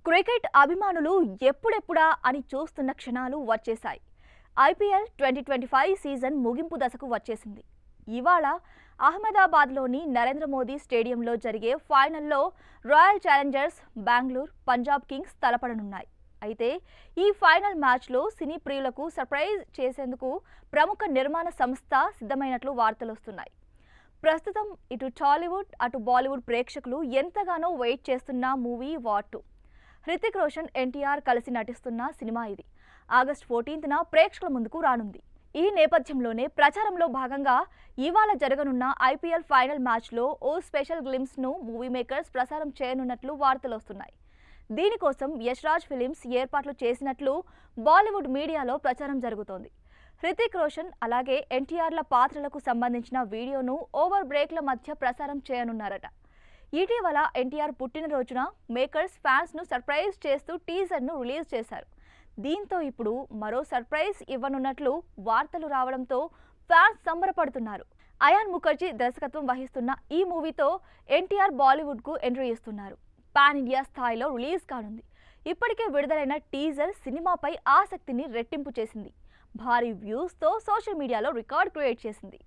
Cricket అభిమానులు ఎప్పుడెప్పుడా అని చూస్తున్న క్షణాలు వచ్చేశాయి. ఐపీఎల్ 2025 సీజన్ ముగింపు దశకు వచ్చేసింది. ఇవాళ అహ్మదాబాద్లోని నరేంద్ర మోదీ స్టేడియంలో జరిగే ఫైనల్లో Royal Challengers Bengaluru, Punjab Kings తలపడనున్నాయి. అయితే ఈ ఫైనల్ మ్యాచ్లో సినీ ప్రియులకు సర్ప్రైజ్ చేసేందుకు ప్రముఖ నిర్మాణ సంస్థ సిద్ధమైనట్లు వార్తలొస్తున్నాయి. ప్రస్తుతం ఇటు టాలీవుడ్ అటు బాలీవుడ్ ప్రేక్షకులు ఎంతగానో వెయిట్ చేస్తున్న మూవీ వార్ 2. హృతిక్ రోషన్, ఎన్టీఆర్ కలిసి నటిస్తున్న సినిమా ఇది. ఆగస్టు 14న ప్రేక్షకుల ముందుకు రానుంది. ఈ నేపథ్యంలోనే ప్రచారంలో భాగంగా ఇవాళ జరగనున్న ఐపీఎల్ ఫైనల్ మ్యాచ్లో ఓ స్పెషల్ గ్లిమ్స్ను మూవీ మేకర్స్ ప్రసారం చేయనున్నట్లు వార్తలొస్తున్నాయి. దీనికోసం యష్ రాజ్ ఫిలిమ్స్ ఏర్పాట్లు చేసినట్లు బాలీవుడ్ మీడియాలో ప్రచారం జరుగుతోంది. హృతిక్ రోషన్ అలాగే ఎన్టీఆర్ల పాత్రలకు సంబంధించిన వీడియోను ఓవర్ బ్రేక్ల మధ్య ప్రసారం చేయనున్నారట. ఇటీవల ఎన్టీఆర్ పుట్టినరోజున మేకర్స్ ఫ్యాన్స్ను సర్ప్రైజ్ చేస్తూ టీజర్ను రిలీజ్ చేశారు. దీంతో ఇప్పుడు మరో సర్ప్రైజ్ ఇవ్వనున్నట్లు వార్తలు రావడంతో ఫ్యాన్స్ సంబరపడుతున్నారు. అయాన్ ముఖర్జీ దర్శకత్వం వహిస్తున్న ఈ మూవీతో ఎన్టీఆర్ బాలీవుడ్కు ఎంట్రీ ఇస్తున్నారు. పాన్ ఇండియా స్థాయిలో రిలీజ్ కానుంది. ఇప్పటికే విడుదలైన టీజర్ సినిమాపై ఆసక్తిని రెట్టింపు చేసింది. భారీ వ్యూస్తో సోషల్ మీడియాలో రికార్డ్ క్రియేట్ చేసింది.